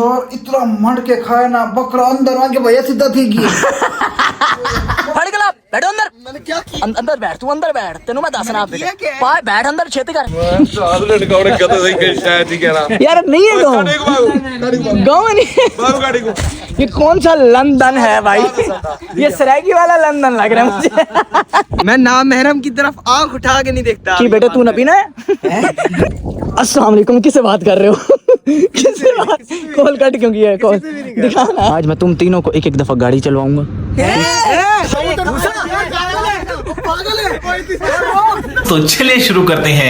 और इतना मंड के खाए ना बकरा अंदर आके भैया सीधा थी की बैठो अंदर। मैंने क्या किया? अंदर बैठ, तू अंदर बैठ, तेनू मैं दसना बैठ अंदर छेती कर। यार नहीं है गाँव में नहीं, ये कौन सा लंदन है भाई? ये सरायकी वाला लंदन लग रहा है मुझे। मैं ना महरम की तरफ आंख उठा के नहीं देखता कि बेटा तू नबी ना है? अस्सलाम वालेकुम, किससे बात कर रहे हो? किससे बात? कॉल कट क्यों किया है? कॉल दिखा ना। आज मैं तुम तीनों को एक एक दफा गाड़ी चलवाऊंगा। तो चलिए शुरू करते हैं।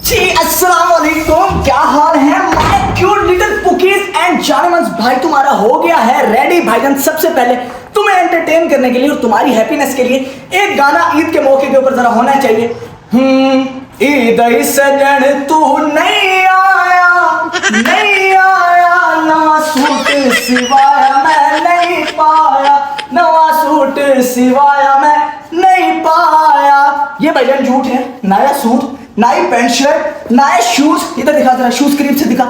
जी अस्सलाम वालेकुम, क्या हाल है my cute little cookies and जानमन्स? भाई तुम्हारा हो गया है रेडी भाईजान। सबसे पहले तुम्हें एंटरटेन करने के लिए और तुम्हारी हैप्पीनेस के लिए एक गाना ईद के मौके के ऊपर जरा होना चाहिए। ईद सजन तू नहीं आया नवा सूट सिवाया मैं नहीं पाया, नवा सूट सिवाया मैं नहीं पाया। ये भाईजान झूठ है। नया सूट, नई पैंट शर्ट, नए शूज। इधर दिखा जरा, शूज करीब से दिखा।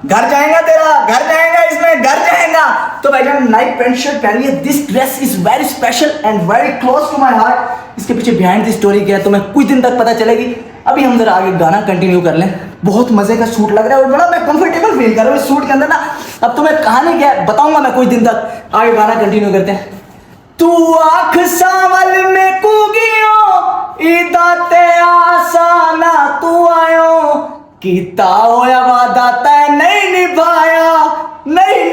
घर जाएगा तेरा, घर जाएगा इसमें, घर जाएगा। तो भाईजान नई पैंट शर्ट पहनी है। This dress is very special and very close to my heart. इसके पीछे बिहाइंड द स्टोरी क्या है तो मैं कुछ दिन तक पता चलेगी। अभी हम जरा आगे गाना कंटिन्यू कर लें। बहुत मजे का सूट लग रहा है और बड़ा मैं कंफर्टेबल फील कर रहा हूँ इस सूट के अंदर ना। अब तुम्हें कहानी क्या है बताऊंगा मैं कुछ दिन तक। आगे गाना कंटिन्यू करते हैं। तू आँख सावल में कूगियो ईदा ते आसाना तू आयो कीता होया वादा तै नहीं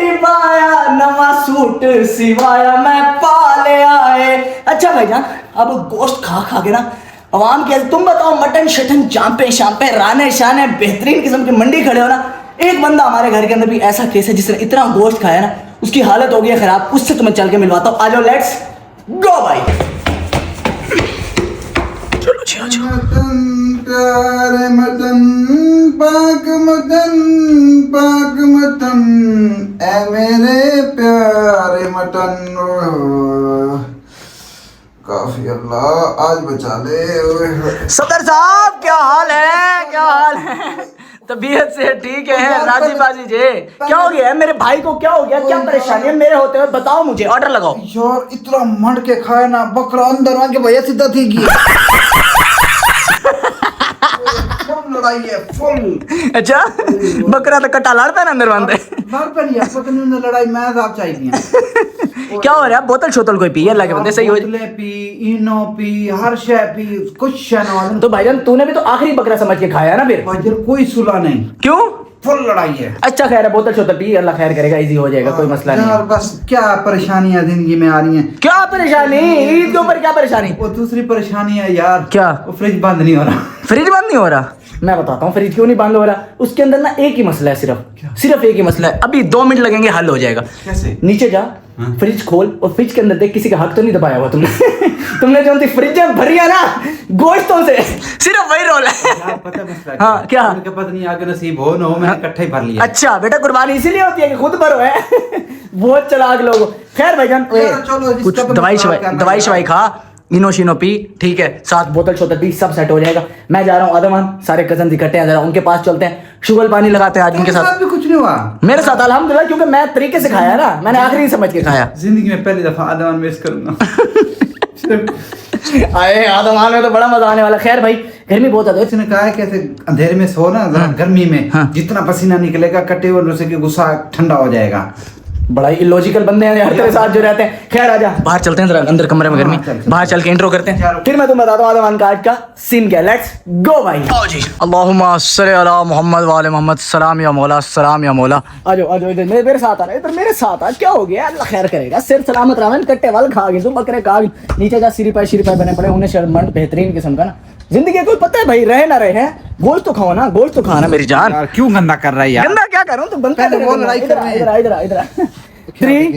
निभाया नवा सूट सिवाया मैं पाले आए। अच्छा भाईजान, अब गोश्त खा खा के ना आवाम के तुम बताओ मटन शटन चांपे शांपे राने शाने बेहतरीन किस्म की मंडी खड़े हो ना। एक बंदा हमारे घर के अंदर भी ऐसा केस है जिसने इतना गोश्त खाया ना उसकी हालत हो गई है खराब। उससे तुम्हें चल के मिलवाता हूँ। आ जाओ, लेट्स गो भाई। चलो जी आ जाओ। प्यारे मटन पाक मटन ए मेरे प्यारे मटन। काफी अल्लाह आज बचा ले। सदर साहब क्या हाल है? क्या हाल है? तबीयत से ठीक है? राजी बाजी जे क्या हो गया है? मेरे भाई को क्या हो गया? क्या परेशानी है मेरे होते हुए? बताओ मुझे, ऑर्डर लगाओ। यार इतना मंड के खाए ना बकरा अंदर आके भैया सीधा थी की लड़ाई है फुल। अच्छा बकरा तो कटा लड़ता है ना अंदर बांधे लड़ाई मैं आप चाहिए। क्या हो रहा है? बोतल शोतल कोई पी अल्लाह के बंदे सही हो। पी इनो पी हर शय पी कुछ तो भाईजान तूने भी तो आखिरी बकरा समझ के खाया ना फिर? कोई सुला नहीं। क्यों? फुल लड़ाई है। अच्छा खैर है, बोतल शोतल पी, अल्लाह खैर करेगा, इजी हो जाएगा, कोई मसला नहीं। यार बस क्या परेशानियां जिंदगी में आ रही हैं। क्या परेशानी? ईद के ऊपर क्या परेशानी? वो दूसरी परेशानी है यार। क्या? वो फ्रिज बंद नहीं हो रहा। फ्रिज बंद नहीं हो रहा? मैं बताता हूँ फ्रिज क्यों नहीं बंद हो रहा। उसके अंदर ना एक ही मसला है, सिर्फ एक ही मसला है। अभी 2 मिनट लगेंगे, हल हो जाएगा। कैसे? नीचे जा, फ्रिज खोल और फ्रिज के अंदर देख किसी का हक तो नहीं दबाया हुआ तुमने। तुमने जो फ्रिज भरी है ना गोश्तों से, सिर्फ वही रोल है। पता मसला हाँ क्या? पता नहीं आगे नसीब हो ना हो, मैंने इकट्ठा ही भर लिया। अच्छा बेटा, कुर्बानी इसीलिए होती है कि खुद भरो है। बहुत चालाक लोग। खैर भाईजान कुछ दवाई शवाई खा, इनो शिनो पी, ठीक है, 7 बोतल शोतल पी, सब सेट हो जाएगा। मैं जा रहा हूँ आदमान, सारे कजन इकट्ठे हैं, जरा उनके पास चलते हैं, शुगर पानी लगाते हैं आज उनके साथ। भी कुछ नहीं हुआ मेरे साथ अल्हम्दुलिल्लाह, क्योंकि मैं तरीके से खाया ना, मैंने आखिरी समझ के खाया। जिंदगी में पहली दफा आदमान मिस करूंगा। आए आदमान में तो बड़ा मजा आने वाला। खैर भाई गर्मी बहुत है। उसने कहा है कैसे अंधेरे में सो ना, जरा गर्मी में जितना पसीना निकलेगा कटे हुए से गुस्सा ठंडा हो जाएगा। बड़ा ही इलॉजिकल बंदे हैं यार तेरे साथ जो रहते हैं। खैर आजा, बाहर चलते हैं जरा, अंदर कमरे में गर्मी, बाहर चल के इंट्रो करते हैं, फिर मैं तुम्हें बताता हूँ आदमान का आज का सीन क्या। लेट्स गो भाई। आओ जी। अल्लाहुम्मा सल्ली अला मोहम्मद वाले मोहम्मद। सलाम या मौला, सलाम या मौला। आ जाओ इधर मेरे साथ आ रहा है, इधर मेरे साथ आ। क्या हो गया? अल्लाह खैर करेगा, सिर सलामत रावन कट्टे वाल खा गए, तुम बकरे खा गए। नीचे जा, सिरी पाई बने पड़े, उन्हें शर्मंद बेहतरीन किस्म का ना। जिंदगी कोई पता है भाई, रहे ना रहे हैं, गोश्त तो खाओ ना, गोश्त तो खाना मेरी जान। यार क्यों गंदा कर रहा है यार? गंदा क्या कर रहा हूँ? तो बनता है। इधर 3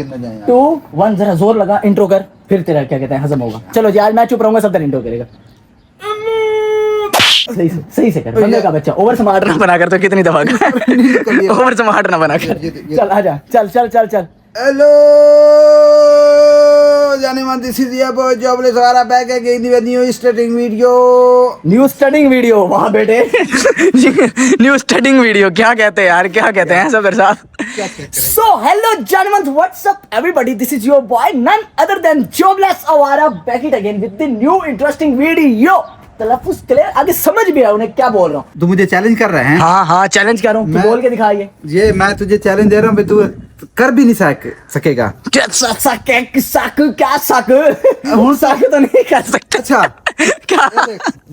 2 1 जरा जोर लगा, इंट्रो कर, फिर तेरा क्या कहते हैं हजम होगा। चलो जी, आज मैं चुप रहूंगा, सब दिन इंट्रो करेगा। सही से कर, बंदे का बच्चा। ओवर स्मार्ट ना बना कर, तो कितनी दफा ओवर स्मार्ट ना बना कर। चल आजा, चल। हेलो जाने मन this is your boy jobless वाला back again with new starting video. New starting video, वाह बेटे। न्यू स्टार्टिंग वीडियो क्या कहते हैं यार, क्या कहते हैं सब साहब। So hello gentlemen, what's up everybody? This is your boy none other than Jobless Awara back it again with the new interesting video. तलफ्फुज़ क्लियर, आगे समझ भी आया उन्हें क्या बोल रहा हूँ। तू मुझे चैलेंज कर रहे हैं? हाँ हाँ चैलेंज कर रहा हूँ, मैं- बोल के दिखाइए। ये मैं तुझे चैलेंज दे रहा हूँ, तू कर भी नहीं सकेगा। क्या सक तो नहीं कर सकता। अच्छा क्या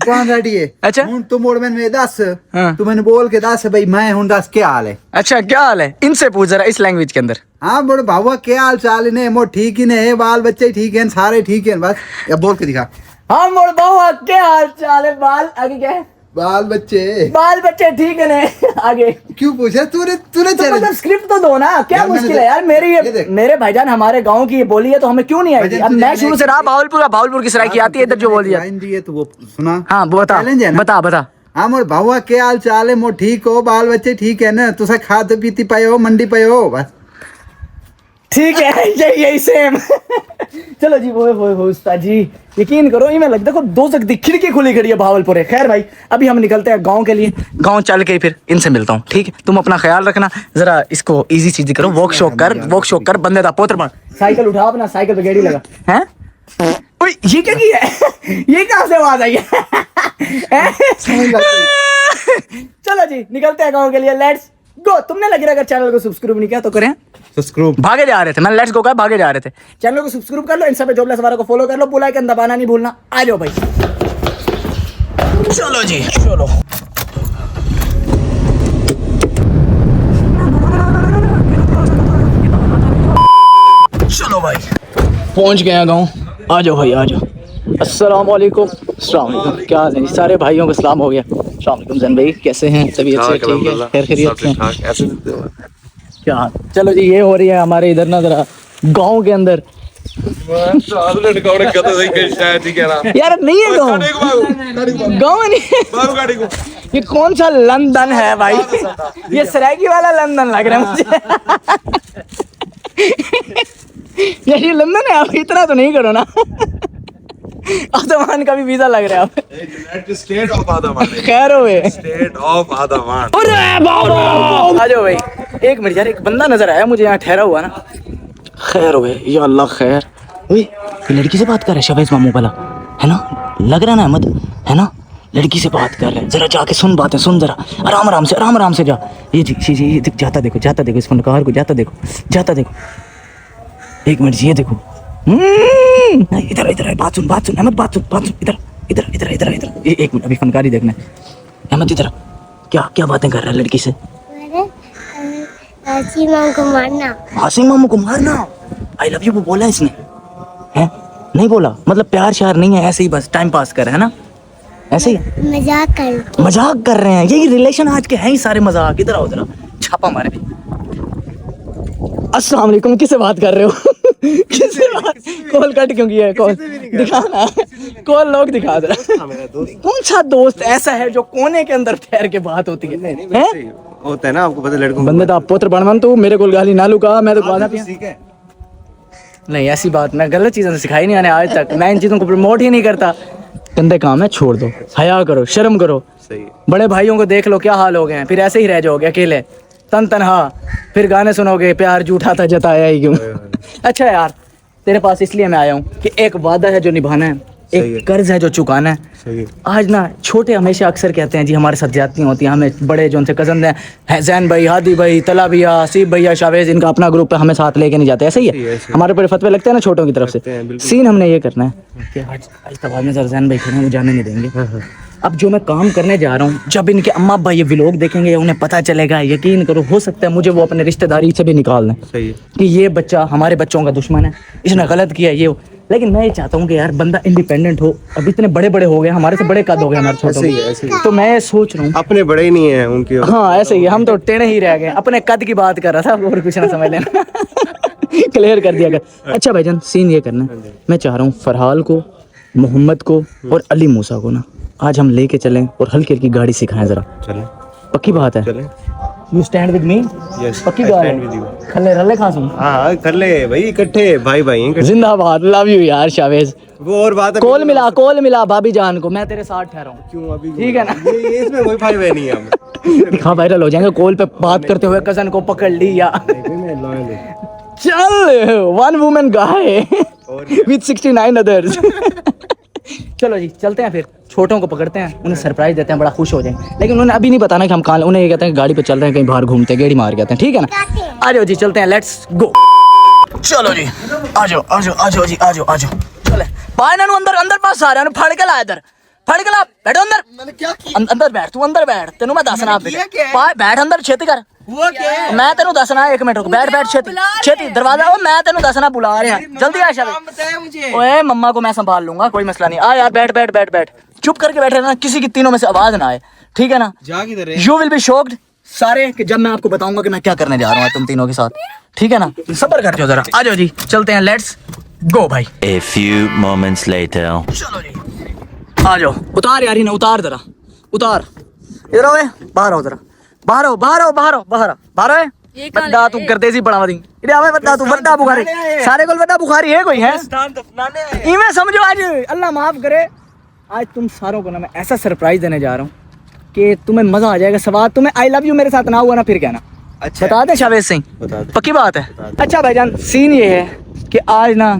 कौन रेडी है? अच्छा। हूं तू मोड़ में दस, हाँ। तू मैंने बोल के दस भाई मैं हूं दस, क्या हाल है? अच्छा क्या हाल है, इनसे पूछ जरा इस लैंग्वेज के अंदर। हाँ बोल भावा क्या हाल चाल ने? मो ठीक ही ने, बाल बच्चे ठीक हैं, सारे ठीक हैं, बस अब बोल के दिखा। हाँ मोड़ बाबा क्या हाल चाल है? बाल आगे क्या है? बाल बच्चे बाल बच्चे ठीक है ने आगे। क्यों पूछा तूने? तो मतलब स्क्रिप्ट तो दो ना, क्या यार, मैंने मुश्किल है यार। ये देख। मेरे भाईजान हमारे गांव की ये बोली है तो हमें क्यों नहीं आएगी? भाईजान, अब तुझे मैं मैंने शुरू से रहा भावलपुर की सराय की आती है इधर जो बोल दिया। लाइन दी है तो वो सुना। हाँ बता चैलेंज है ना? बता। हाँ मोर भावा क्या हाल चाल है? मो ठीक हो, बाल बच्चे ठीक है ना? तुझे खाते पीती पाए हो, मंडी पाए हो, बस ठीक है यही सेम। चलो जी, वो उस्ताद जी यकीन करो, ये मैं लगता है दो सकती खिड़की खुली खड़ी है भावलपुर है। खैर भाई अभी हम निकलते हैं गांव के लिए। गांव चल के फिर इनसे मिलता हूँ, ठीक है? तुम अपना ख्याल रखना, जरा इसको इजी चीज करो, वॉक शॉक कर बंदे दा पोत्र बन। साइकिल उठा, अपना साइकिल पे गेड़ी लगा। हैं? ओए ये क्या किया है? ये कहाँ से आवाज आई है? चलो जी निकलते हैं गांव के लिए, लेट्स गो। तुमने लगे अगर चैनल को सब्सक्राइब नहीं किया तो करें। सब्सक्राइब भागे जा रहे थे, मैंने लेट्स गो कहा, भागे जा रहे थे। चैनल को सब्सक्राइब कर लो, इंस्टा पे जॉबलेस वाला को फॉलो कर लो, बेल आइकन दबाना नहीं भूलना। आ जाओ भाई, चलो जी चलो। चलो भाई पहुंच गए हैं गाँव। आ जाओ भाई आ जाओ। अस्सलाम वालेकुम। अस्सलाम वालेकुम, क्या हाल है? सारे भाइयों को सलाम हो गया। अस्सलाम वालेकुम जैन भाई, कैसे हैं? सभी अच्छे ठीक है? खैर खैरियत से हैं? क्या हाल? चलो जी ये हो रही है हमारे इधर ना जरा गाँव के अंदर। यार नहीं है गाँव में नहीं। ये कौन सा लंदन है भाई? ये सरायकी वाला लंदन लग रहा है मुझे। यार ये लंदन है, आप इतना तो नहीं करो ना। आदमान का भी वीजा लग रहा है। स्टेट ऑफ आदमान। खैर हो गए। State of आदमान। आ जाओ भाई। एक मिनट यार, एक बंदा नजर आया मुझे यहाँ ठहरा हुआ ना। खैर हो गए या अल्लाह खैर। ओए ये लड़की से बात कर रहा है शहबाज मामू वाला, है ना? लग रहा ना अहमद, है ना? लड़की से बात कर रहे हैं, जरा जाके सुन बातें, सुन जरा आराम आराम से जा। ये देख जाता देखो इस फनकार को, जाता देखो। एक मिनट ये देखो। इधर बात सुन अहमद, बात सुन इधर। ये एक मिनट अभी फनकारी देखना है। अहमद इधर क्या बातें कर रहा है लड़की से? हासिम मामू को मारना। आई लव यू वो बोला इसने? हैं? नहीं बोला, मतलब प्यार श्यार नहीं है, ऐसे ही बस टाइम पास कर रहा है ना? ऐसे ही मजाक कर रहे हैं। यही रिलेशन आज के हैं ही सारे मजाक। इधर आओ जरा, छापा मारे भी। अस्सलाम वालेकुम, किससे बात कर रहे हो? किससे बात? कॉल कट क्यों किया है? कॉल दिखाना, कॉल लोग दिखा दे। कौन सा दोस्त ऐसा है जो कोने के अंदर ठहर के बात होती है? हैं? होता है ना, आपको पता लड़कों बंदे तो पुत्र बनवन तू मेरे को गाली ना लुका, मैं तो गाना पिया। नहीं ऐसी बात, मैं गलत चीज़ें सिखाई नहीं आने आज तक। मैं इन चीज़ों को प्रमोट ही नहीं करता। गंदे काम है, छोड़ दो, हया करो, शर्म करो। सही। बड़े भाइयों को देख लो क्या हाल हो गए हैं, फिर ऐसे ही रह जाओगे अकेले तन्हा। फिर गाने सुनोगे प्यार झूठा था जताया ही क्यों। अच्छा यार तेरे पास इसलिए मैं आया हूँ कि एक वादा है जो निभाना है, एक कर्ज है जो चुकाना है। सही है। आज ना छोटे हमेशा अक्सर कहते हैं जी हमारे साथ ज्यादतियाँ होती हैं, हमें बड़े जो उनसे कज़न हैं जैन भाई, हादी भाई, तला भैया, आसिफ भैया, शावेज, इनका अपना ग्रुप है, हमें साथ लेके नहीं जाते। ऐसे ही है हमारे ऊपर फतवे लगते हैं ना छोटों की तरफ से। सीन हमने ये करना है कि आज तबाद में जरा जैन भाई खड़े हैं, वो जाने नहीं देंगे। अब जो मैं काम करने जा रहा हूँ, जब इनके अम्मा अब्बा ये व्लॉग देखेंगे उन्हें पता चलेगा, यकीन करो हो सकता है मुझे वो अपने रिश्तेदारी से भी निकाल दें। सही है। कि ये बच्चा हमारे बच्चों का दुश्मन है, इसने गलत किया ये वो। लेकिन मैं ये चाहता हूँ कि यार बंदा इंडिपेंडेंट हो। अब इतने बड़े बड़े हो गए, हमारे से बड़े कद हो गए हमारे छोटों ऐसे ही है, ऐसे ही के। तो मैं सोच रहा हूँ अपने बड़े ही नहीं है उनके। हाँ ऐसे ही, हम तो टेढ़े ही रह गए। अपने कद की बात कर रहा था और कुछ ना समझ लेना। क्लियर कर दिया कर। अच्छा भाईजान सीन ये करना है, मैं चाह रहा हूँ फरहाल को, मोहम्मद को और अली मूसा को ना आज हम लेके चलें और हल्की हल्की गाड़ी सिखाएं जरा। चले। पक्की बात है? चले। You stand with me? Yes, पक्की I बात stand with है? you. खल्ले रल्ले खासूं? हाँ कर ले भाई, इकट्ठे भाई भाई हैं, इकट्ठे। जिंदाबाद, लव यू यार शावेज। वो और बात है, कॉल मिला भाभी जान को, मैं तेरे साथ ठहरा हूँ। क्यों अभी ठीक है ना? ये इसमें कोई फायदा नहीं है हमें। दिखा वायरल हो जाएंगे कॉल पे बात करते हुए, कजन को पकड़ लिया। मैं लॉयल हूँ। चल, one woman guy with 69 others. चलो जी चलते हैं, फिर छोटों को पकड़ते हैं, उन्हें सरप्राइज देते हैं, बड़ा खुश हो जाएंगे। लेकिन उन्हें अभी नहीं पता ना कि हम कहाँ, उन्हें ये कहते हैं कि गाड़ी पे चल रहे हैं, कहीं बाहर घूमते हैं, गेड़ी मार के आते हैं। ठीक है ना? आ जाओ जी चलते हैं, लेट्स गो। चलो जी आ जाओ आ जाओ आ जाओ जी, आ जाओ आ जाओ। चले पाए ना अंदर, अंदर पास आ रहा है, फड़ के ला इधर, फड़ के ला, बैठो अंदर। मैंने क्या किया? अंदर बैठ, तू अंदर बैठ, तेनू मैं दसना। बैठ अंदर, छेती कर। वो क्या? मैं तेनू दसना, एक मिनट रुक, बैठ बैठ, छेती छेती, दरवाजा ओ, मैं तेनू दसना, बुला रहे हैं, जल्दी आ शाबाश। बताया मुझे। ओए मम्मा को मैं संभाल लूंगा, कोई मसला नहीं। आ यार बैठ बैठ बैठ बैठ, चुप करके बैठ रहना, किसी की तीनों में से आवाज ना आए, ठीक है ना? जा किधर है? यू विल बी शॉक्ड सारे कि जब मैं आपको बताऊंगा कि मैं क्या करने जा रहा हूँ तुम तीनों के साथ, ठीक है ना? सब्र कर जाओ जरा, आ जाओ जी चलते हैं, लेट्स गो भाई। A few moments later. चलो जी आ जाओ, उतार यार इन्हें, उतार जरा, उतार। इधर आओ, बाहर आओ जरा, बाहर आओ बाहर आओ बाहर आओ बाहर आओ बाहर आओ। बड्डा तू गर्देसी बढ़ावा दी, इधर आवे बड्डा, तू बड्डा बुखारी, सारे को बड्डा बुखारी है कोई है? इवें समझो आज अल्लाह माफ करे, आज तुम सारों को ना मैं ऐसा सरप्राइज देने जा रहा हूँ कि तुम्हें मजा आ जाएगा। सवाल तुम्हें आई लव यू मेरे साथ ना हुआ ना फिर कहना। अच्छा बता दे शावेज सिंह, बता दे। पक्की बात है? अच्छा भाईजान, सीन ये है कि आज ना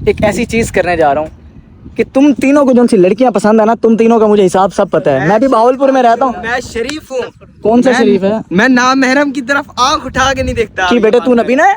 एक ऐसी चीज करने जा रहा हूँ कि तुम तीनों को जो सी लड़कियां पसंद है ना, तुम तीनों का मुझे हिसाब सब पता है। मैं भी भावलपुर में रहता हूँ। मैं शरीफ हूँ। कौन सा शरीफ है? मैं नाम महरम की तरफ आंख उठा के नहीं देखता। कि बेटे तू नबीना है?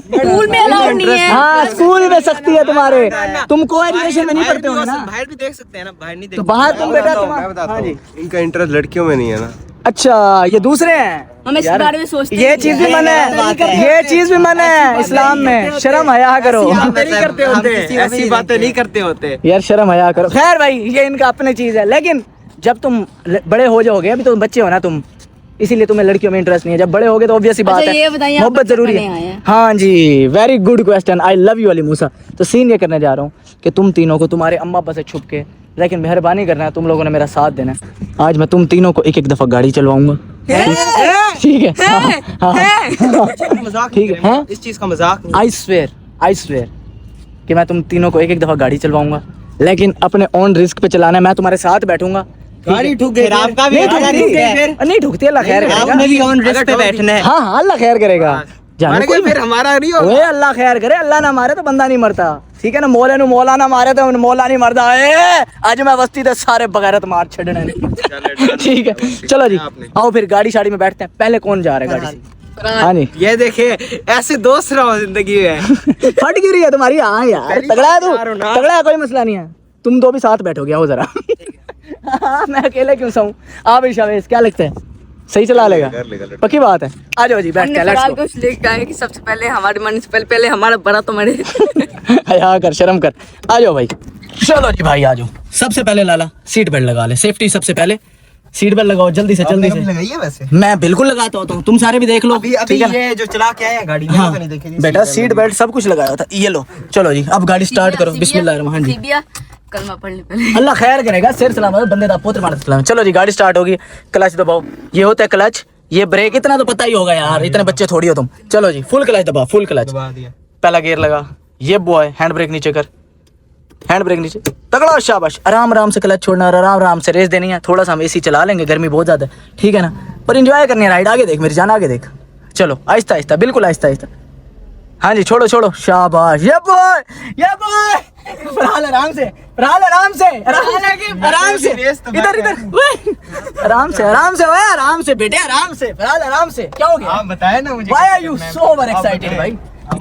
स्कूल में अलाउड नहीं है। हाँ स्कूल में सख्ती है तुम्हारे, तुम कोएजुकेशन में नहीं पढ़ते हो ना? बाहर भी देख सकते हैं ना, बाहर नहीं तो देख। बाहर तुम बेटा तुम। मैं बताता हाँ जी। हूँ, इनका इंटरेस्ट लड़कियों में नहीं है ना। अच्छा ये दूसरे हैं? हम इस बारे में सोचते ये चीज भी मन है, ये चीज भी मन है इस्लाम में, शर्म हया करो नहीं करते होते, ऐसी बातें नहीं करते होते। यार, शर्म हया करो। खैर भाई ये इनका अपनी चीज है, लेकिन जब तुम बड़े हो जाओगे, अभी तो बच्चे हो ना तुम, इसीलिए तुम्हें लड़कियों में इंटरेस्ट नहीं है। जब बड़े होगे तो ऑब्वियस सी बात ये है, बताइए, मोहब्बत जरूरी है। हाँ जी, very good question, I love you Ali Musa. तो सीन ये करने जा रहा हूँ कि तुम तीनों को तुम्हारे अम्मा अब्बा से छुप के, लेकिन मेहरबानी करना है, तुम लोगों ने मेरा साथ देना है। आज मैं तुम तीनों को एक एक दफा गाड़ी चलवाऊंगा, ठीक है? ठीक है, हाँ? इस चीज का मजाक नहीं। आई स्वेयर कि मैं तुम तीनों को एक एक दफा गाड़ी चलवाऊंगा, लेकिन अपने ऑन रिस्क पे चलाना है। मैं तुम्हारे साथ बैठूंगा, गाड़ी ठुक गई, आपका भी नहीं ठुकती, अल्लाह खैर करेगा। आपने भी ऑन रिस्क पे बैठना है। हाँ हाँ अल्लाह खैर करेगा, जाने कोई फिर हमारा नहीं होगा। ओए अल्लाह खैर करे, अल्लाह ना मारे तो बंदा नहीं मरता, ठीक है ना? मौला नु मौला ना मारे तो मौला नहीं मरता। आज मैं बस्ती ते सारे बगैरत मार छड़ने ने। ठीक है चलो जी, आओ फिर गाड़ी शाड़ी में बैठते हैं। पहले कौन जा रहा है गाड़ी से? हाँ जी, ये देखिए ऐसे दोस्त रहो जिंदगी में। फट गिरी है तुम्हारी। हाँ यार तगड़ा है तू, तगड़ा है, कोई मसला नहीं है। तुम दो भी साथ बैठोगे, आओ जरा। हाँ, मैं अकेले क्यों सहूँ? आप भी शावेज, क्या लगता है सही चला लेगा? पक्की बात है, आ जाओ जी बैठ के। हमने कुछ लिख का है कि सबसे पहले हमारे मन से पहले हमारा बड़ा तो मरे। हाँ कर, शर्म कर, आ जाओ भाई। चलो जी भाई आ जाओ। सबसे पहले लाला सीट बेल्ट लगा ले, सेफ्टी सबसे पहले, सीट बेल्ट लगाओ जल्दी से जल्दी से। लगाइए वैसे। मैं बिल्कुल लगाता होता हूँ, तुम सारे भी देख लो। अभी ठीक है ना? ये जो चला के आए हैं गाड़ी, हाँ तो नहीं देखे बेटा, सीट बेल्ट सब कुछ लगाया था, ये लो। चलो जी अब गाड़ी स्टार्ट करो, बिस्मिल्लाह जी। कलमा पढ़ ले पहले। अल्लाह खैर करेगा, सिर सलामत, बंदे दा पुत्र मानत सलाम। चलो जी गाड़ी स्टार्ट होगी, क्लच दबाओ, ये होता है क्लच, ये ब्रेक, इतना तो पता ही होगा यार, इतने बच्चे थोड़ी हो तुम। चलो जी फुल क्लच दबाओ, फुल क्लच, पहला गियर लगा, ये बॉय हैंड ब्रेक नीचे कर, हैंड ब्रेक नीचे, तगड़ा, शाबाश। आराम आराम से क्लच छोड़ना और आराम आराम से रेस देनी है। थोड़ा सा हम एसी चला लेंगे, गर्मी बहुत ज्यादा है, ठीक है ना? पर एंजॉय करनी है राइड। आगे देख मेरी जान, आगे देख। चलो आहिस्ता आहिस्ता, बिल्कुल आहिस्ता आहिस्ता। हाँ जी छोड़ो छोड़ो, शाबाश, ये बॉय, ये बॉय। फरहाल आराम से, फरहाल आराम से, आराम से, इधर इधर, आराम से आराम से, ओए आराम से बेटे, आराम से, फरहाल आराम से। क्या हो गया? आप बताए ना मुझे। Why are you so over excited भाई?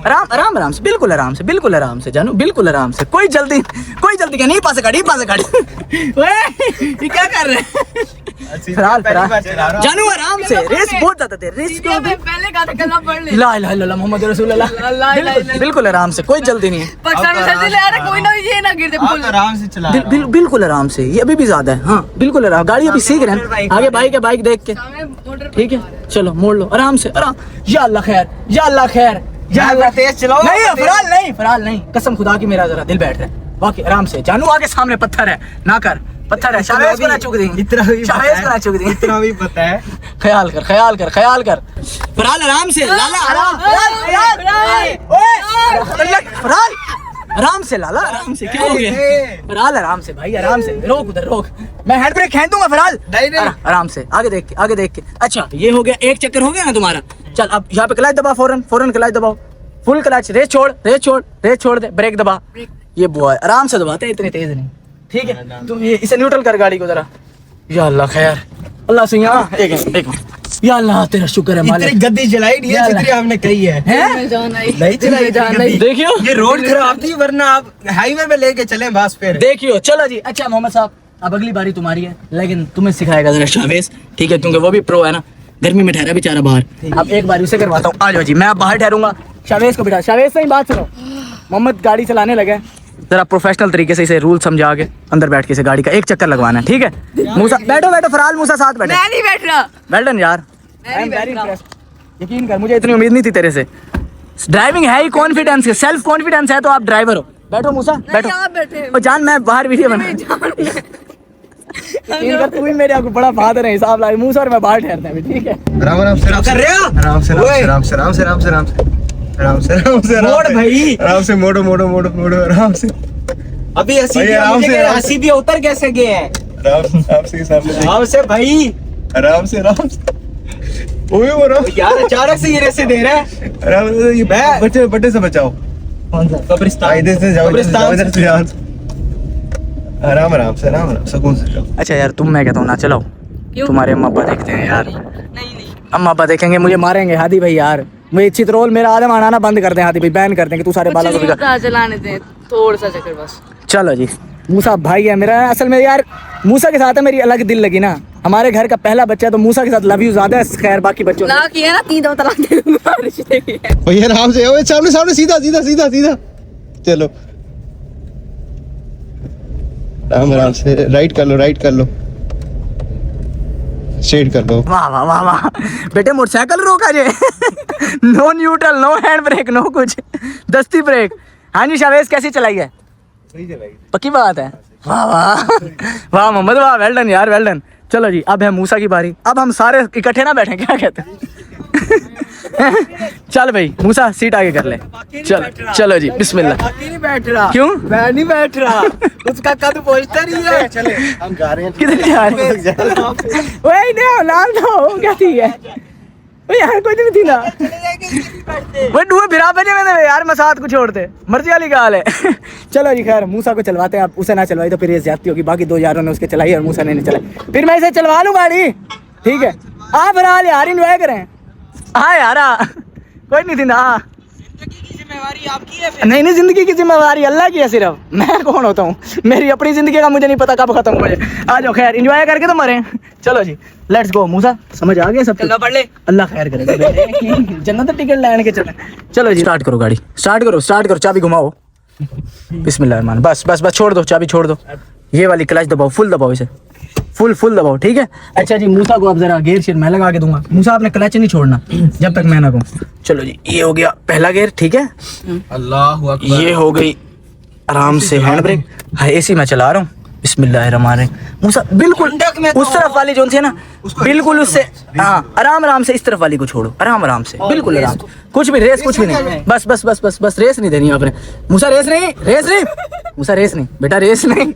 आराम आराम आराम से, बिल्कुल आराम से, बिल्कुल आराम से जानू, बिल्कुल आराम से, कोई जल्दी क्या, नहीं पास गाड़ी, पास गाड़ी। ये क्या कर रहे हैं? फिलहाल जानू आराम से, रेस बहुत ज्यादा थे, रेस क्यों? पहले कहा था कलमा पढ़ ले। ला इलाहा इल्लल्लाह मोहम्मद रसूलुल्लाह, बिल्कुल आराम से, कोई जल्दी नहीं है। पाकिस्तान में सर्दी ले आ रहा, कोई ना ये ना गिर दे। आराम से चला। बिल्कुल आराम से, ये अभी भी ज्यादा है। हाँ बिल्कुल आराम, गाड़ी अभी सीख रहे हैं, आगे बाइक है, बाइक देख के, ठीक है? चलो मोड़ लो आराम से, आराम। या अल्लाह खैर, या अल्लाह खैर, या अल्लाह तेज चलाओ। नहीं फराल नहीं, फराल नहीं, कसम खुदा की मेरा जरा दिल बैठ रहा है। बाकी आराम से जानू, आगे सामने पत्थर है, ना कर, पत्थर है, शावेज को ना चूक देंगे, इतना भी शावेज को ना चूक देंगे। इतना भी पता है। ख्याल कर, ख्याल कर, ख्याल कर। फरहाल आराम से, लाला आराम, फरहाल आराम से, लाला आराम से। क्या हो गया? फरहाल आराम से भाई, आराम से। रोक उधर, रोक। मैं हैंड ब्रेक खेल दूंगा फरहाल। आराम से, आगे देख के, आगे देख के। अच्छा ये हो गया, एक चक्कर हो गया ना तुम्हारा। चल अब यहाँ पे क्लच दबा, फौरन फौरन क्लच दबाओ, फुल क्लच। रेस छोड़, रेस छोड़, रेस छोड़ दे, ब्रेक दबा। ये बुआ आराम से दबाते हैं, इतनी तेज नहीं, ठीक है? तुम ये इसे न्यूट्रल कर गाड़ी को जरा। या अल्लाह खैर, अल्लाह से यहाँ एक मिनट। या अल्लाह तेरा शुक्र है मालिक। इतनी गद्दी चलाई नहीं है जितनी आपने कही है। मैं जान आई, नहीं चलाई जान आई। देखियो ये रोड खराब थी, वरना आप हाईवे पे लेके चले बस फिर। देखियो। चलो जी, अच्छा मोहम्मद साहब, अब अगली बारी तुम्हारी है, लेकिन तुम्हें सिखाएगा जरा शावेज, ठीक है? क्योंकि वो भी प्रो है ना, गर्मी में ठहरा बेचारा बाहर। अब एक बार उसे करवाता हूँ। आ जाओ जी, मैं अब बाहर ठहरूंगा, शावेज को बिठा। शावेज से ही बात सुनो, मोहम्मद गाड़ी चलाने लगे, जरा प्रोफेशनल तरीके से इसे रूल समझा के अंदर बैठ के इसे गाड़ी का एक चक्कर लगवाना है, ठीक है? मूसा बैठो, बैठो फरहाल, मूसा साथ बैठो। मैं नहीं बैठ रहा। वेल डन यार, मैं नहीं बैठ रहा। यकीन कर, मुझे इतनी उम्मीद नहीं थी तेरे से। ड्राइविंग है ही कॉन्फिडेंस है, सेल्फ कॉन्फिडेंस है तो आप ड्राइवर हो। बैठो मूसा, बैठो। यहाँ बैठे। ओ जान, मैं बाहर वीडियो बना। यकीन कर, तू ही मेरे को बड़ा फादर है, हिसाब ला। मूसा और मैं बाहर ठहरते हैं, ठीक है? आराम आराम से कर रहे हो? आराम से आराम से आराम से आराम से आराम से आराम से आराम से मोड़ भाई। आराम से मोड़ो मोड़ो मोड़ो मोड़ो आराम से। अभी हंसी भाई, भी आराम मुझे से, कह रहा, आराम हंसी भी उतर कैसे गए हैं? आराम से सामने देख। आराम से भाई। आराम से आराम से। ओए बोलो यार अचानक से ये रेसे दे रहा है। आराम से। ये मैं- बच्चे बच्चे से बचाओ। कौन सा? कब्रिस्तान। इधर से जाओ, इधर से जाओ, कब्रिस्तान इधर से जाओ। आराम आराम से, आराम आराम सुकून से जाओ। अच्छा यार, तुम, मैं कहता हूँ ना चलाओ, क्यों? तुम्हारे अम्मा अब्बा देखते हैं यार। नहीं नहीं, अम्मा अब्बा देखेंगे मुझे मारेंगे। हादी भाई यार, मुझे चित्रोल मेरा आदम आना बंद कर दें। हादी भाई बैन कर देंगे, तू सारे कुछ बालों को नहीं बिगाड़। होता, चलाने दे थोड़ा सा चक्कर बस। चलो जी, मूसा भाई है मेरा। असल में यार मूसा के साथ है मेरी अलग दिल लगी ना। हमारे घर का पहला बच्चा है तो मूसा के साथ लव यू ज्यादा है, खैर बाकी बच्चों से। ला की है ना, 3 दफा तलाक दे दूंगा रिश्ते की है। भैया आराम से, ओए सामने सामने, सीधा सीधा सीधा सीधा। चलो आराम आराम से, राइट कर लो, राइट कर लो, स्ट्रेट कर लो। वाह वाह वाह वाह, बेटे मोटरसाइकिल रोका जे। No neutral, no hand brake, no कुछ, दस्ती ब्रेक। हाँ जी शावेज, कैसी चलाई है? सही चलाई। पक्की बात है। वाह वाह वाह मोहम्मद, वाह, वेल डन यार, वेल डन। चलो जी, अब है मूसा की बारी। अब हम सारे इकट्ठे ना बैठे, क्या कहते हैं? चल भाई मूसा, सीट आगे कर ले। चलो चलो जी, बिस्मिल्लाह। बाकी नहीं बैठ रहा। क्यों? मैं नहीं बैठ रहा। उसका कद पहुंचता नहीं है। चले हम जा रहे हैं। किधर जा रहे हैं? ओए नहीं, लाल दो क्या थी है? ओए यार कोई नहीं थी ना। वो डूबे बिरा बजे में यार, मैं साथ को छोड़ते, मर्जी वाली गाल है। चलो जी खैर, मूसा को चलवाते हैं। आप उसे ना चलवाई तो फिर ये ज्यादती होगी। बाकी 2 यारों ने उसके चलाई और मूसा ने नहीं चलाई, फिर मैं इसे चलवा लूँ गाड़ी, ठीक है? आप फिलहाल यार इंजॉय करें। हाँ यार, कोई नहीं थी ना। जिम्मेवारी आपकी है फिर। नहीं नहीं, जिंदगी की जिम्मेवारी अल्लाह की है सिर्फ। मैं कौन होता हूँ? मेरी अपनी जिंदगी का मुझे नहीं पता कब खत्म हो जाए। आ जाओ, खैर इंजॉय करके तो मरे। चलो जी, लेट्स गो। मूसा समझ आ गया सब कुछ? चलना पड़ ले। अल्लाह खैर करेगा। जन्नत टिकट लेने के चले। चलो जी, स्टार्ट करो गाड़ी, स्टार्ट करो, स्टार्ट करो, चाबी घुमाओ। बिस्मिल्लाह, बस बस बस, छोड़ दो चाबी, छोड़ दो। ये वाली क्लच दबाओ, फुल दबाओ इसे, फुल फुल दबाओ, ठीक है? अच्छा जी, मूसा को अब जरा गेयर शेयर मैं लगा के दूंगा। मूसा आपने क्लच नहीं छोड़ना जब तक मैं ना कहूँ। चलो जी, ये हो गया पहला गेयर, ठीक है? अल्लाह अकबर। ये हो गई आराम से हैंड ब्रेक। हाँ, एसी मैं चला रहा हूँ। बिस्मिल्लाहिर्रहमानिर्रहीम। मूसा बिल्कुल उस तरफ वाली जो थी ना, बिल्कुल उससे, हाँ आराम आराम से इस तरफ वाली को छोड़ो, आराम आराम से, बिल्कुल आराम। कुछ भी रेस, कुछ भी नहीं, बस बस बस बस बस, रेस नहीं देनी आपने। मूसा रेस नहीं, रेस नहीं, मूसा रेस नहीं, बेटा रेस नहीं,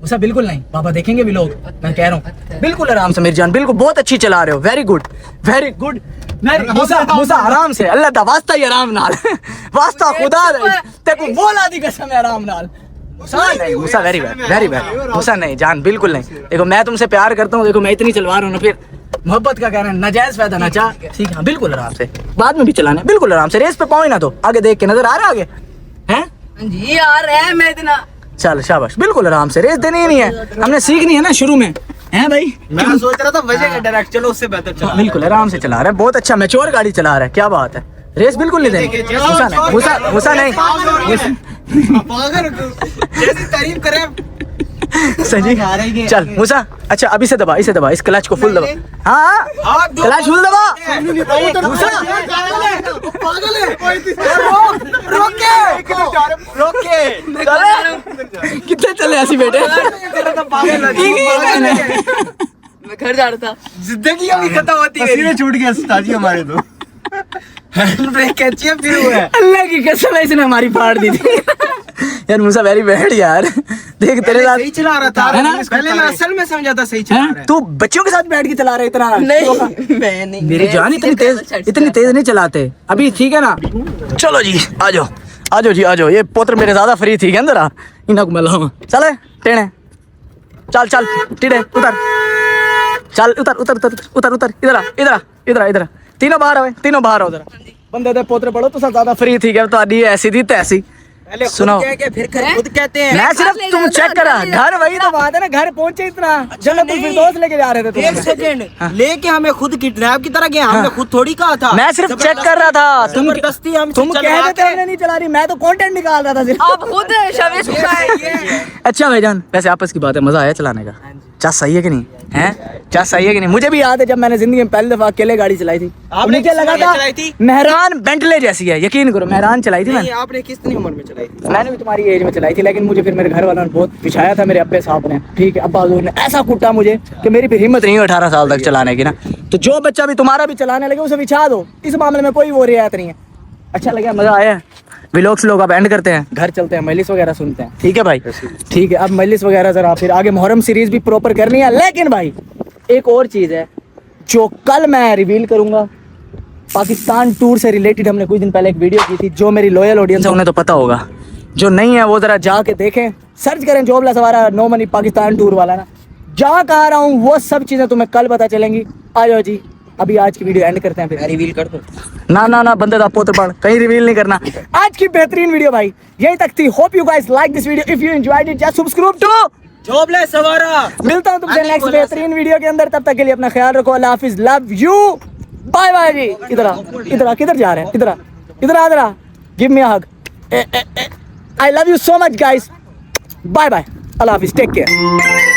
मूसा बिल्कुल नहीं। पापा देखेंगे भी लोग, मैं कह रहा हूँ। बिल्कुल आराम से मेरी जान, बिल्कुल बहुत अच्छी चला रहे हो, वेरी गुड वेरी गुड। मूसा मूसा आराम से, अल्लाह दा वास्ता ही आराम नाल, वास्ता खुदा ते को बोला दी कसम है आराम नाल। नहीं मूसा, वेरी बैड वेरी बैड। मूसा नहीं जान, बिल्कुल नहीं। देखो मैं तुमसे प्यार करता हूँ, देखो मैं इतनी चलवा रहा हूँ ना, फिर मोहब्बत का कहना नाजायज फायदा ना चाह, ठीक है? बिल्कुल आराम से, बाद में भी चलाना, बिल्कुल आराम से। रेस पे पाओ ही ना तो आगे देख के, नजर आ रहा आगे हैं? जी यार है, मैं इतना चल शाबाश, बिल्कुल आराम से। रेस देनी ही नहीं है, हमने सीखनी है ना शुरू में, हैं भाई? मैं सोच रहा था बजेगा डायरेक्ट, चलो उससे बेहतर चला। बिल्कुल आराम से चला रहा है, बहुत अच्छा मैच्योर गाड़ी चला रहा है, क्या बात है। रेस बिल्कुल नहीं देनी। मूसा नहीं, मूसा मूसा नहीं, जैसी तारीफ करें। सही। चल मूसा, अच्छा अब इसे दबा, इसे दबा, इस क्लच को फुल दबा। हाँ क्लच फुल दबा। मूसा पागल है रोके कितने चले ऐसी बेटे मैं घर जा रहा था। जिंदगी अभी खत्म होती है पसीने छूट गया ताजी हमारे तो हैंड ब्रेक कैची है फिर हुआ है अल्लाह की कसम है इसने हमारी फाड़ दी थी यार मूसा वेरी बैड यार देख तेरे साथ सही चला रहा था है ना? पहले मैं असल में समझा था सही चला रहा हैं? है तू बच्चों के साथ बैठ के चला रहा है इतना नहीं मैं नहीं। मेरी मैं जान सीधे इतनी तेज नहीं चलाते अभी ठीक है ना चलो जी आ जाओ जी आ जाओ ये पोत्र मेरे ज्यादा फ्री थी क्या अंदर इन्हें को मिला चले टेढ़े चल टीढ़े उतर चल उतर इधर तीनों बाहर आओ जरा बंदे दे पोत्र पढ़ो तो ज्यादा फ्री थी क्या तो ऐसी थी तैसी पहले सुनो। खुद कह के फिर खुद कहते हैं मैं सिर्फ तुम चेक करा घर वही तो बात है ना घर पहुंचे इतना जन्नतुल फिरदौस लेके जा रहे थे एक सेकंड लेके हमें खुद किडनैप की तरह गया हमने खुद थोड़ी कहा था मैं सिर्फ चेक कर रहा था जबरदस्ती हम तुम कह रहे थे हमने नहीं चला रही मैं तो कंटेंट निकाल रहा था सिर्फ आप खुद शवेश उठाए। अच्छा भाईजान वैसे आपस की बात है मजा आया चलाने का चाह सही है कि नहीं है चाह सही है कि नहीं मुझे भी याद है जब मैंने जिंदगी में पहली दफा अकेले गाड़ी चलाई थी आपने मुझे लगा किस था उम्र में चलाई थी? मेहरान बेंटले जैसी है यकीन करो मेहरान चलाई थी नहीं मैंने आपने कितनी उम्र में चलाई थी मैंने भी तुम्हारी एज में चलाई थी लेकिन मुझे फिर मेरे घर वालों ने बहुत पिछाया था मेरे अब्बे साहब ने ठीक है अब्बा हुजूर ने ऐसा कूटा मुझे कि मेरी फिर हिम्मत नहीं है 18 साल तक चलाने की ना तो जो बच्चा भी तुम्हारा भी चलाने लगे उसे बिछा दो इस मामले में कोई वो रियायत नहीं है अच्छा लगा मजा आया व्लॉग्स लोग अब एंड करते हैं घर चलते हैं मजलिस वगैरह सुनते हैं ठीक है भाई ठीक है अब मजलिस वगैरह जरा फिर आगे मुहर्रम सीरीज भी प्रॉपर करनी है लेकिन भाई एक और चीज़ है जो कल मैं रिवील करूंगा पाकिस्तान टूर से रिलेटेड हमने कुछ दिन पहले एक वीडियो की थी जो मेरी लॉयल ऑडियंस है उन्हें तो पता होगा जो नहीं है वो जरा जाके देखें सर्च करें जॉबलेस हमारा नो मनी पाकिस्तान टूर वाला ना जहाँ कहा रहा हूँ वो सब चीज़ें तुम्हें कल पता चलेंगी आ जाओ जी अभी आज की वीडियो एंड करते हैं फिर रिवील कर दो ना बंदे दा पोत्र पढ़ कहीं रिवील नहीं करना आज की बेहतरीन वीडियो भाई यही तक थी hope you guys like this video if you enjoyed it just subscribe to Jobless हमारा मिलता हूँ तुमसे नेक्स्ट बेहतरीन वीडियो के अंदर तब तक के लिए अपना ख्याल रखो अल्लाह हाफिज लव यू बाय बाय जी इधर किधर जा रहे हैं इधर आ give me a hug I love you so much guys bye bye अल्लाह हाफिज टेक केयर